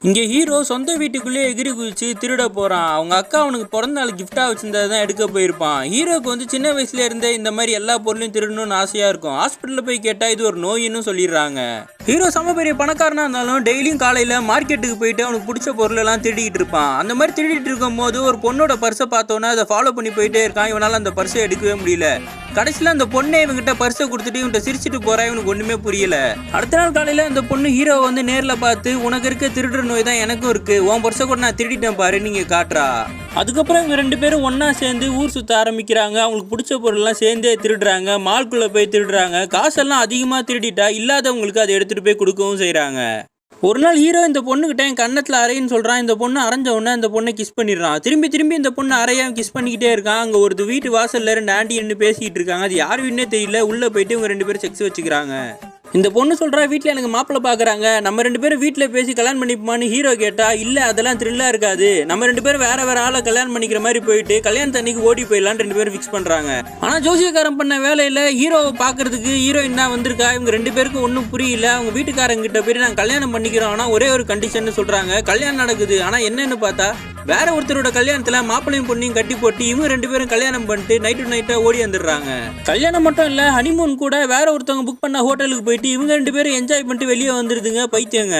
இங்கே ஹீரோ சொந்த வீட்டுக்குள்ளே எகிரி குதிச்சு திருட போகிறான். அவங்க அக்கா அவனுக்கு பிறந்த நாள் கிஃப்டாக வச்சிருந்ததை தான் எடுக்க போயிருப்பான். ஹீரோக்கு வந்து சின்ன வயசுல இருந்தே இந்த மாதிரி எல்லா பொருளையும் திருடணும்னு ஆசையாக இருக்கும். ஹாஸ்பிட்டலில் போய் கேட்டால் இது ஒரு நோயின்னு சொல்லிடுறாங்க. ஹீரோ செம பெரிய பணக்காரனாக இருந்தாலும் டெய்லியும் காலையில் மார்க்கெட்டுக்கு போயிட்டு அவனுக்கு பிடிச்ச பொருளெல்லாம் திருடிக்கிட்டு இருப்பான். அந்த மாதிரி திருடிட்டு இருக்கும் போது ஒரு பொண்ணோட பர்ஸை பார்த்தோன்னா அதை ஃபாலோ பண்ணி போயிட்டே இருக்கான். இவனால் அந்த பர்ஸை எடுக்கவே முடியல. கடைசியில் அந்த பொண்ணை இவங்கிட்ட பர்ஸை கொடுத்துட்டு இவன்கிட்ட சிரிச்சிட்டு போறா. இவனுக்கு ஒன்றுமே புரியல. அடுத்த நாள் காலையில் அந்த பொண்ணு ஹீரோவை வந்து நேரில் பார்த்து, உனக்கு இருக்க திருடுற நோய் தான் எனக்கும் இருக்கு, உன் பர்ஸை கூட நான் திருடிட்டேன் பாரு நீங்க காட்டுறா. அதுக்கப்புறம் இவங்க ரெண்டு பேரும் ஒன்னா சேர்ந்து ஊர் சுத்த ஆரம்பிக்கிறாங்க. அவங்களுக்கு பிடிச்ச பொருள்லாம் சேர்ந்தே திருடுறாங்க. மால்குள்ள போய் திருடுறாங்க. காசெல்லாம் அதிகமாக திருடிட்டா இல்லாதவங்களுக்கு அதை எடுத்துட்டு போய் கொடுக்கவும் செய்கிறாங்க. ஒரு நாள் ஹீரோ இந்த பொண்ணுகிட்ட என் கண்ணத்தில் அறையின்னு சொல்கிறான். இந்த பொண்ணு அரைஞ்ச உடனே அந்த பொண்ணை கிஸ் பண்ணிடுறான். திரும்பி இந்த பொண்ணு அறையாம கிஸ் பண்ணிக்கிட்டே இருக்கான். அங்கே ஒரு வீட்டு வாசல்ல ரெண்டு ஆண்டி என்ன பேசிக்கிட்டு இருக்காங்க. அது யார் வீடுனே தெரியல. உள்ளே போயிட்டு இவங்க ரெண்டு பேரும் செக்ஸ் வச்சுக்கிறாங்க. இந்த பொண்ணு சொல்கிறா, வீட்டில் எனக்கு மாப்பிள்ளை பார்க்குறாங்க, நம்ம ரெண்டு பேரும் வீட்டில் பேசி கல்யாணம் பண்ணிப்போமான்னு ஹீரோ கேட்டா, இல்லை அதெல்லாம் த்ரில்லாக இருக்காது, நம்ம ரெண்டு பேரும் வேற ஆளை கல்யாணம் பண்ணிக்கிற மாதிரி போயிட்டு கல்யாணத்தன்னைக்கு ஓடி போயிடலான்னு ரெண்டு பேரும் ஃபிக்ஸ் பண்ணுறாங்க. ஆனால் ஜோசியக்காரன் பண்ண வேலையில் ஹீரோவை பார்க்கறதுக்கு ஹீரோயின் தான் வந்திருக்கா. இவங்க ரெண்டு பேருக்கும் ஒன்றும் புரியல. அவங்க வீட்டுக்காரங்கிட்ட போயிட்டு நாங்கள் கல்யாணம் பண்ணிக்கிறோம், ஆனால் ஒரே ஒரு கண்டிஷன் சொல்கிறாங்க. கல்யாணம் நடக்குது, ஆனால் என்னன்னு பார்த்தா வேற ஒருத்தரோட கல்யாணத்தில் மாப்பிள்ளையும் பொண்ணையும் கட்டி போட்டு இவங்க ரெண்டு பேரும் கல்யாணம் பண்ணிட்டு நைட்டாக ஓடி வந்துடுறாங்க. கல்யாணம் மட்டும் இல்லை, ஹனிமூன் கூட வேற ஒருத்தவங்க புக் பண்ண ஹோட்டலுக்கு போயிட்டு இவங்க ரெண்டு பேரும் என்ஜாய் பண்ணிட்டு வெளியே வந்துருதுங்க பைத்தியங்க.